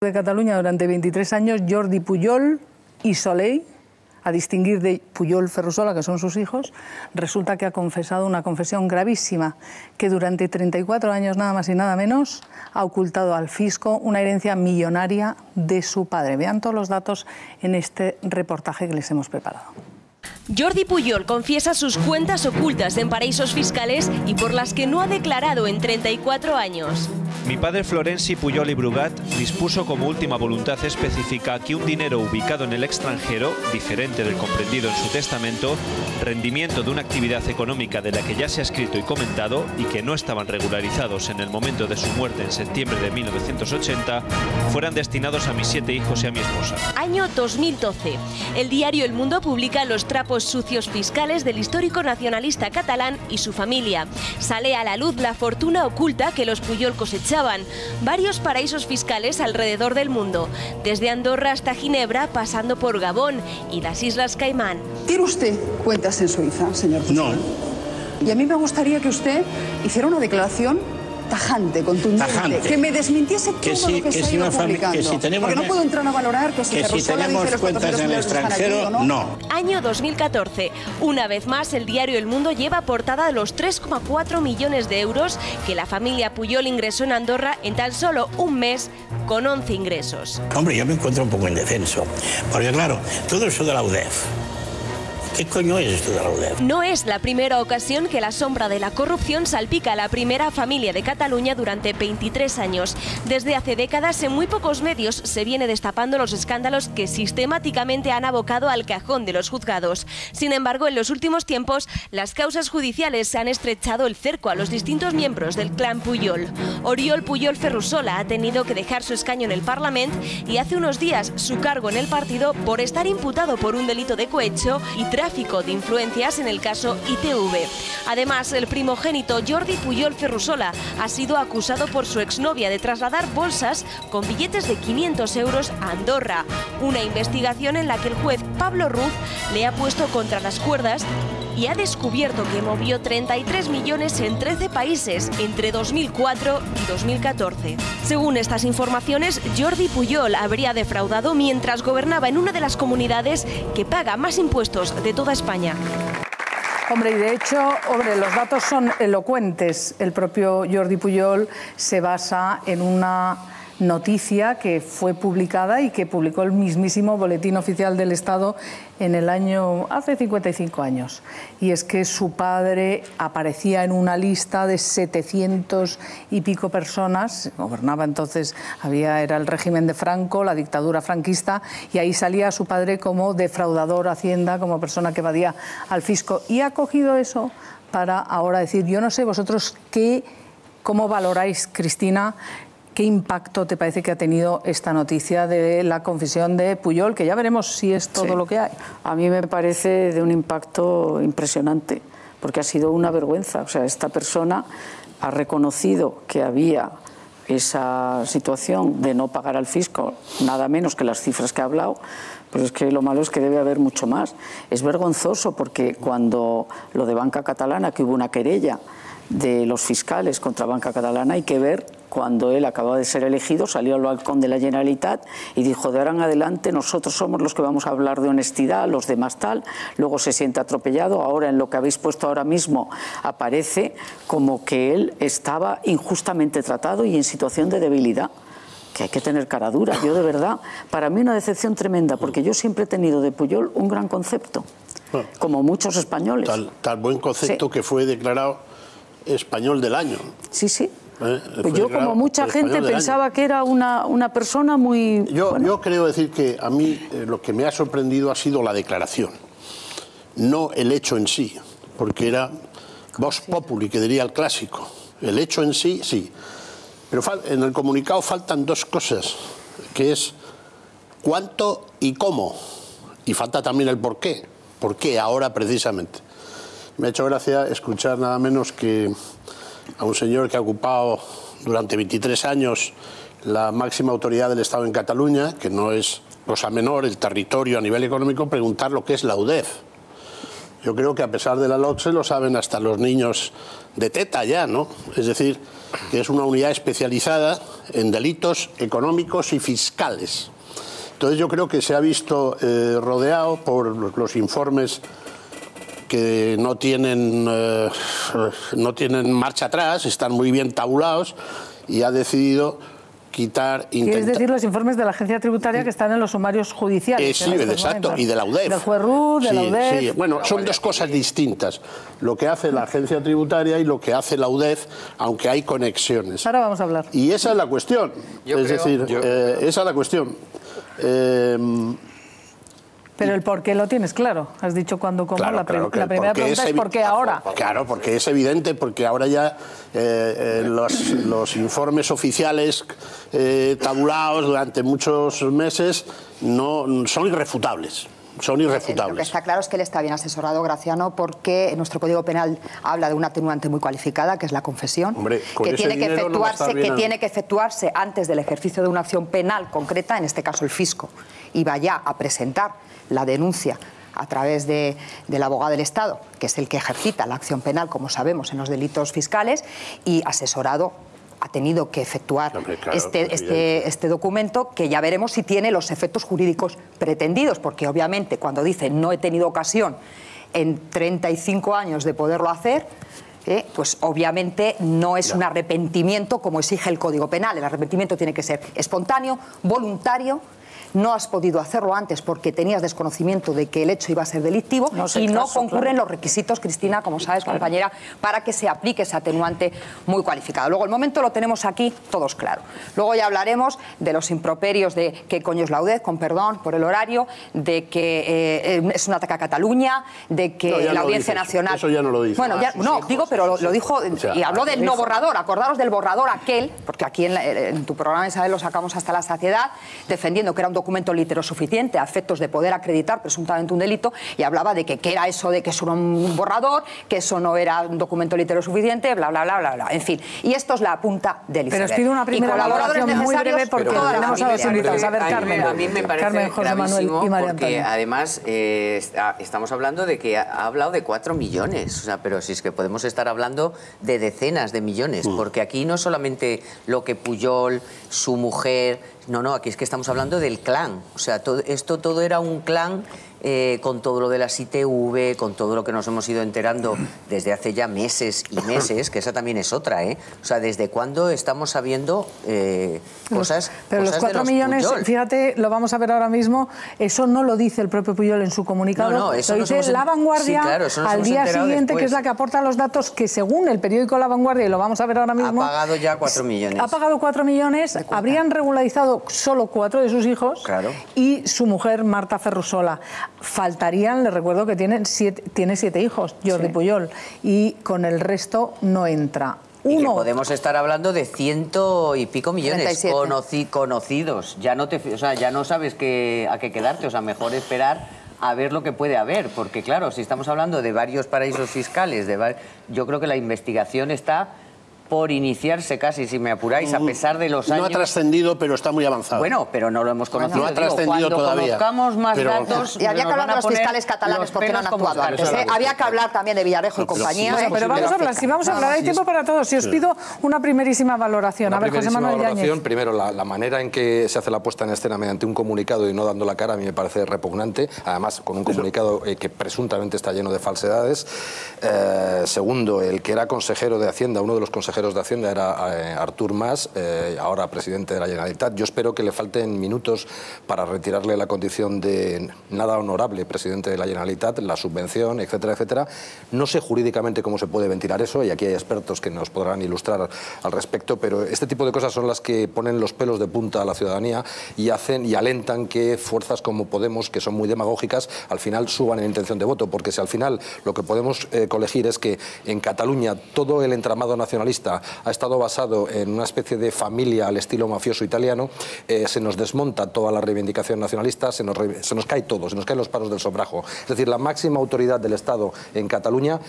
de Cataluña durante 23 años, Jordi Pujol y Soleil, a distinguir de Pujol Ferrusola, que son sus hijos, resulta que ha confesado una confesión gravísima, que durante 34 años, nada más y nada menos, ha ocultado al fisco una herencia millonaria de su padre. Vean todos los datos en este reportaje que les hemos preparado. Jordi Pujol confiesa sus cuentas ocultas en paraísos fiscales y por las que no ha declarado en 34 años. Mi padre Florenci Pujol i Brugat dispuso como última voluntad específica que un dinero ubicado en el extranjero, diferente del comprendido en su testamento, rendimiento de una actividad económica de la que ya se ha escrito y comentado y que no estaban regularizados en el momento de su muerte en septiembre de 1980, fueran destinados a mis 7 hijos y a mi esposa. Año 2012. El diario El Mundo publica los trapos sucios fiscales del histórico nacionalista catalán y su familia. Sale a la luz la fortuna oculta que los Pujol cosechaban. Varios paraísos fiscales alrededor del mundo, desde Andorra hasta Ginebra, pasando por Gabón y las Islas Caimán. ¿Tiene usted cuentas en Suiza, señor Pujol? No. Y a mí me gustaría que usted hiciera una declaración tajante, contundente, que me desmintiese todo lo que se ha ido publicando. Porque no puedo entrar a valorar que si tenemos cuentas en el extranjero, no. Año 2014. Una vez más, el diario El Mundo lleva portada de los 3,4 millones de euros que la familia Pujol ingresó en Andorra en tan solo un mes, con 11 ingresos. Hombre, yo me encuentro un poco indefenso, porque claro, todo eso de la UDEF, ¿qué coño es esto de la UDEF? No es la primera ocasión que la sombra de la corrupción salpica a la primera familia de Cataluña durante 23 años. Desde hace décadas, en muy pocos medios se viene destapando los escándalos que sistemáticamente han abocado al cajón de los juzgados. Sin embargo, en los últimos tiempos, las causas judiciales se han estrechado el cerco a los distintos miembros del clan Pujol. Oriol Pujol Ferrusola ha tenido que dejar su escaño en el Parlamento y hace unos días su cargo en el partido por estar imputado por un delito de cohecho y tráfico de influencias en el caso ITV. Además, el primogénito Jordi Pujol Ferrusola ha sido acusado por su exnovia de trasladar bolsas con billetes de 500 euros a Andorra. Una investigación en la que el juez Pablo Ruz le ha puesto contra las cuerdas y ha descubierto que movió 33 millones en 13 países entre 2004 y 2014. Según estas informaciones, Jordi Pujol habría defraudado mientras gobernaba en una de las comunidades que paga más impuestos de toda España. Hombre, y de hecho, los datos son elocuentes. El propio Jordi Pujol se basa en una noticia que fue publicada y que publicó el mismísimo Boletín Oficial del Estado en el año, hace 55 años. Y es que su padre aparecía en una lista de 700 y pico personas, gobernaba entonces, era el régimen de Franco, la dictadura franquista, y ahí salía su padre como defraudador Hacienda, como persona que evadía al fisco. Y ha cogido eso para ahora decir, yo no sé vosotros cómo valoráis, Cristina, ¿qué impacto te parece que ha tenido esta noticia de la confesión de Pujol? Que ya veremos si es todo lo que hay. A mí me parece de un impacto impresionante, porque ha sido una vergüenza. O sea, esta persona ha reconocido que había esa situación de no pagar al fisco, nada menos que las cifras que ha hablado, pero es que lo malo es que debe haber mucho más. Es vergonzoso porque cuando lo de Banca Catalana, que hubo una querella de los fiscales contra Banca Catalana, hay que ver cuando él acababa de ser elegido, salió al balcón de la Generalitat y dijo, de ahora en adelante nosotros somos los que vamos a hablar de honestidad, los demás tal. Luego se siente atropellado. Ahora en lo que habéis puesto ahora mismo aparece como que él estaba injustamente tratado y en situación de debilidad. Que hay que tener cara dura. Yo de verdad, para mí una decepción tremenda, porque yo siempre he tenido de Pujol un gran concepto, como muchos españoles. Tal buen concepto que fue declarado Español del Año. Sí, sí. Pues yo, como mucha gente, pensaba que era una persona muy... Yo creo decir que a mí lo que me ha sorprendido ha sido la declaración, no el hecho en sí, porque era vox populi, que diría el clásico. El hecho en sí, sí. Pero en el comunicado faltan dos cosas, que es cuánto y cómo. Y falta también el por qué. ¿Por qué ahora precisamente? Me ha hecho gracia escuchar nada menos que a un señor que ha ocupado durante 23 años la máxima autoridad del Estado en Cataluña, que no es cosa menor, el territorio a nivel económico, preguntar lo que es la UDEF. Yo creo que a pesar de la LOCSE lo saben hasta los niños de teta ya, ¿no? Es decir, que es una unidad especializada en delitos económicos y fiscales. Entonces yo creo que se ha visto rodeado por los informes que no tienen marcha atrás, están muy bien tabulados, y ha decidido quitar... ¿Quieres decir los informes de la agencia tributaria que están en los sumarios judiciales? Sí, exacto, momentos. Y de la UDEF. Del juez Ruz, de la UDEF. Sí. Bueno, son dos cosas distintas, lo que hace la agencia tributaria y lo que hace la UDEF, aunque hay conexiones. Ahora vamos a hablar. Y esa es la cuestión, esa es la cuestión. Pero el por qué lo tienes claro. Has dicho cuándo, cómo. Claro, la primera pregunta es ¿por qué ahora? Claro, porque es evidente, porque ahora ya los informes oficiales tabulados durante muchos meses no son irrefutables. Son irrefutables. Lo que está claro es que él está bien asesorado, Graciano, porque nuestro Código Penal habla de una atenuante muy cualificada, que es la confesión, que tiene que efectuarse antes del ejercicio de una acción penal concreta, en este caso el fisco, y vaya a presentar la denuncia a través del abogado del Estado, que es el que ejercita la acción penal, como sabemos, en los delitos fiscales, y asesorado ha tenido que efectuar este documento, que ya veremos si tiene los efectos jurídicos pretendidos, porque obviamente cuando dice no he tenido ocasión en 35 años de poderlo hacer, pues obviamente no es un arrepentimiento como exige el Código Penal. El arrepentimiento tiene que ser espontáneo, voluntario. No has podido hacerlo antes porque tenías desconocimiento de que el hecho iba a ser delictivo y no concurren los requisitos, Cristina, como sabes, compañera, para que se aplique ese atenuante muy cualificado. Luego, el momento lo tenemos aquí todos claro. Luego ya hablaremos de los improperios de qué coño es la UDEF, con perdón por el horario, de que es un ataque a Cataluña, de que la Audiencia Nacional... Eso ya no lo dice. Bueno, pero lo dijo y habló del no borrador. Acordaros del borrador aquel, porque aquí en tu programa, Isabel, lo sacamos hasta la saciedad, defendiendo que era un documento litero suficiente a efectos de poder acreditar presuntamente un delito, y hablaba de que qué era eso, de que eso era un borrador, que eso no era un documento litero suficiente, bla, bla, bla, bla, bla. En fin, y esto es la punta del iceberg. Pero os pido una primera valoración muy breve porque tenemos a los invitados. A ver, Carmen. A mí me parece Carmen, José Manuel y María porque Antonia. además estamos hablando de que ha hablado de 4 millones, o sea, pero si es que podemos estar hablando de decenas de millones, porque aquí no solamente lo que Pujol, su mujer... No, aquí es que estamos hablando del clan. O sea, todo era un clan con todo lo de las ITV, con todo lo que nos hemos ido enterando desde hace ya meses y meses, que esa también es otra, ¿eh? O sea, ¿desde cuándo estamos sabiendo cosas? Pero los 4 millones, Pujol. Fíjate, lo vamos a ver ahora mismo, eso no lo dice el propio Pujol en su comunicado, eso lo dice La Vanguardia al día siguiente, después. que es la que aporta los datos que según el periódico La Vanguardia, y lo vamos a ver ahora mismo... Ha pagado ya 4 millones. Ha pagado 4 millones, habrían regularizado solo 4 de sus hijos, y su mujer, Marta Ferrusola. Faltarían, les recuerdo que tiene 7 hijos, Jordi Pujol, y con el resto no entra. Y que podemos estar hablando de 100 y pico millones conocidos. Ya no sabes a qué quedarte, o sea, mejor esperar a ver lo que puede haber, porque claro, si estamos hablando de varios paraísos fiscales, yo creo que la investigación está por iniciarse casi, si me apuráis, a pesar de los años... No ha trascendido, pero está muy avanzado. Bueno, pero no lo hemos conocido. No ha trascendido todavía. Cuando conozcamos más datos... Y había que hablar de los fiscales catalanes porque no han actuado antes. Había que hablar también de Villarejo y compañía. Pero vamos a hablar, si vamos a hablar, hay tiempo para todos. Si os pido una primerísima valoración. A ver, José Manuel Yáñez. Primero, la manera en que se hace la puesta en escena mediante un comunicado y no dando la cara a mí me parece repugnante. Además, con un comunicado que presuntamente está lleno de falsedades. Segundo, el que era consejero de Hacienda, uno de los consejeros de Hacienda era Artur Mas, ahora presidente de la Generalitat. Yo espero que le falten minutos para retirarle la condición de nada honorable presidente de la Generalitat, la subvención, etcétera, etcétera. No sé jurídicamente cómo se puede ventilar eso, y aquí hay expertos que nos podrán ilustrar al respecto, pero este tipo de cosas son las que ponen los pelos de punta a la ciudadanía y hacen y alentan que fuerzas como Podemos, que son muy demagógicas, al final suban en intención de voto, porque si al final lo que podemos colegir es que en Cataluña todo el entramado nacionalista ha estado basado en una especie de familia al estilo mafioso italiano, se nos desmonta toda la reivindicación nacionalista, se nos cae todo, se nos caen los palos del sombrajo. Es decir, la máxima autoridad del Estado en Cataluña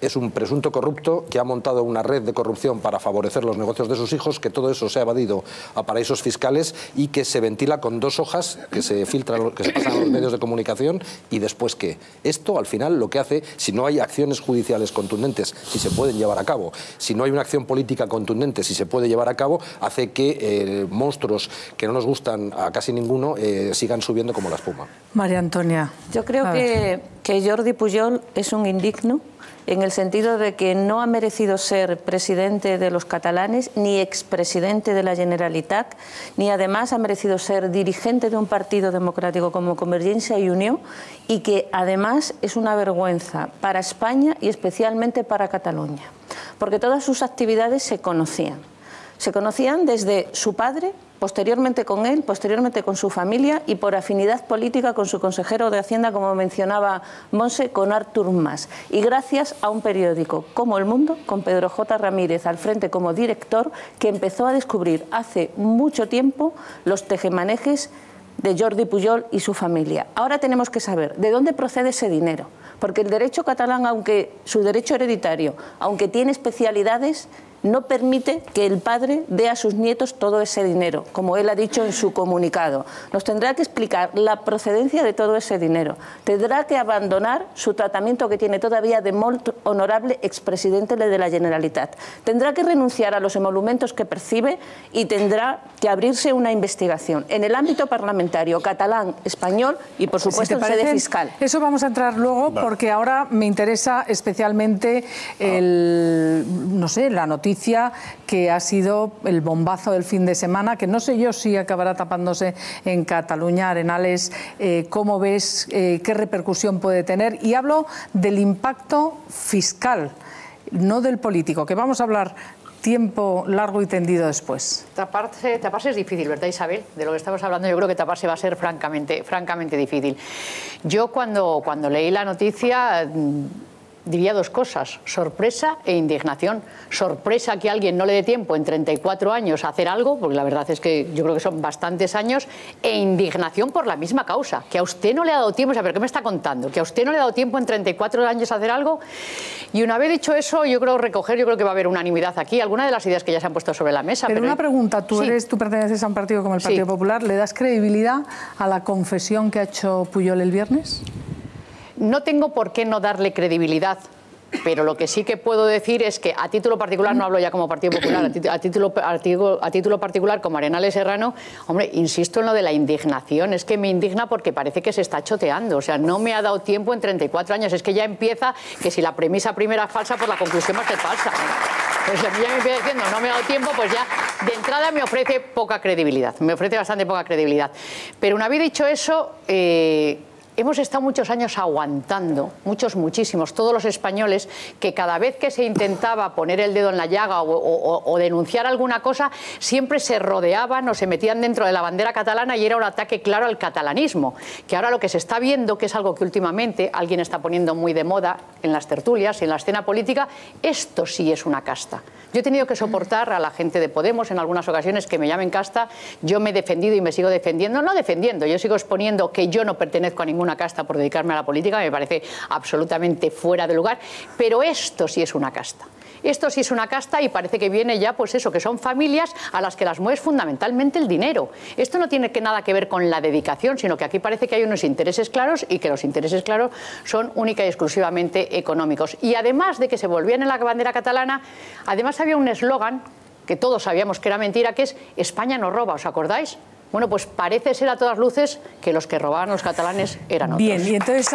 es un presunto corrupto que ha montado una red de corrupción para favorecer los negocios de sus hijos, que todo eso se ha evadido a paraísos fiscales y que se ventila con dos hojas que se filtran, que se pasan a los medios de comunicación. ¿Y después qué? Esto al final lo que hace, si no hay acciones judiciales contundentes, si se pueden llevar a cabo, si no hay una acción política contundente, si se puede llevar a cabo, hace que monstruos que no nos gustan a casi ninguno sigan subiendo como la espuma. María Antonia. Yo creo que Jordi Pujol es un indigno, en el sentido de que no ha merecido ser presidente de los catalanes, ni expresidente de la Generalitat, ni además ha merecido ser dirigente de un partido democrático como Convergencia y Unió, y que además es una vergüenza para España y especialmente para Cataluña, porque todas sus actividades se conocían. Se conocían desde su padre, posteriormente con él, posteriormente con su familia y por afinidad política con su consejero de Hacienda, como mencionaba Monse, con Artur Mas. Y gracias a un periódico como El Mundo, con Pedro J. Ramírez al frente como director, que empezó a descubrir hace mucho tiempo los tejemanejes de Jordi Pujol y su familia. Ahora tenemos que saber de dónde procede ese dinero, porque el derecho catalán, aunque su derecho hereditario, aunque tiene especialidades, no permite que el padre dé a sus nietos todo ese dinero, como él ha dicho en su comunicado. Nos tendrá que explicar la procedencia de todo ese dinero. Tendrá que abandonar su tratamiento que tiene todavía de molt honorable expresidente de la Generalitat. Tendrá que renunciar a los emolumentos que percibe y tendrá que abrirse una investigación en el ámbito parlamentario, catalán, español y, por supuesto, en sede fiscal. Eso vamos a entrar luego, porque ahora me interesa especialmente la noticia que ha sido el bombazo del fin de semana, que no sé yo si acabará tapándose en Cataluña. Arenales, ¿cómo ves? ¿Qué repercusión puede tener? Y hablo del impacto fiscal, no del político, que vamos a hablar tiempo largo y tendido después. Taparse es difícil, ¿verdad, Isabel? De lo que estamos hablando, yo creo que taparse va a ser francamente difícil. Yo cuando leí la noticia diría dos cosas: sorpresa e indignación. Sorpresa que alguien no le dé tiempo en 34 años a hacer algo, porque la verdad es que yo creo que son bastantes años, e indignación por la misma causa, que a usted no le ha dado tiempo. O sea, ¿pero qué me está contando? Que a usted no le ha dado tiempo en 34 años a hacer algo. Y una vez dicho eso, yo creo que va a haber unanimidad aquí. Algunas de las ideas que ya se han puesto sobre la mesa. Pero una pregunta, tú perteneces a un partido como el Partido Popular, ¿le das credibilidad a la confesión que ha hecho Pujol el viernes? No tengo por qué no darle credibilidad, pero lo que sí que puedo decir es que a título particular, no hablo ya como Partido Popular, a título particular como Arenales Serrano, hombre, insisto en lo de la indignación. Es que me indigna porque parece que se está choteando. O sea, no me ha dado tiempo en 34 años. Es que ya empieza que si la premisa primera es falsa, pues la conclusión va a ser falsa. Pues a mí ya me empieza diciendo no me ha dado tiempo, pues ya de entrada me ofrece poca credibilidad. Me ofrece bastante poca credibilidad. Pero una vez dicho eso, hemos estado muchos años aguantando, muchísimos, todos los españoles, que cada vez que se intentaba poner el dedo en la llaga o denunciar alguna cosa, siempre se rodeaban o se metían dentro de la bandera catalana y era un ataque claro al catalanismo. Que ahora lo que se está viendo, que es algo que últimamente alguien está poniendo muy de moda en las tertulias y en la escena política, esto sí es una casta. Yo he tenido que soportar a la gente de Podemos en algunas ocasiones que me llamen casta. Yo me he defendido y me sigo defendiendo, no defendiendo, yo sigo exponiendo que yo no pertenezco a ninguna casta por dedicarme a la política, me parece absolutamente fuera de lugar, pero esto sí es una casta. Esto sí es una casta y parece que viene ya, pues eso, que son familias a las que las mueve fundamentalmente el dinero. Esto no tiene nada que ver con la dedicación, sino que aquí parece que hay unos intereses claros y que los intereses claros son única y exclusivamente económicos. Y además de que se volvían en la bandera catalana, además había un eslogan que todos sabíamos que era mentira, que es España no roba, ¿os acordáis? Bueno, pues parece ser a todas luces que los que robaban los catalanes eran otros. Bien, y entonces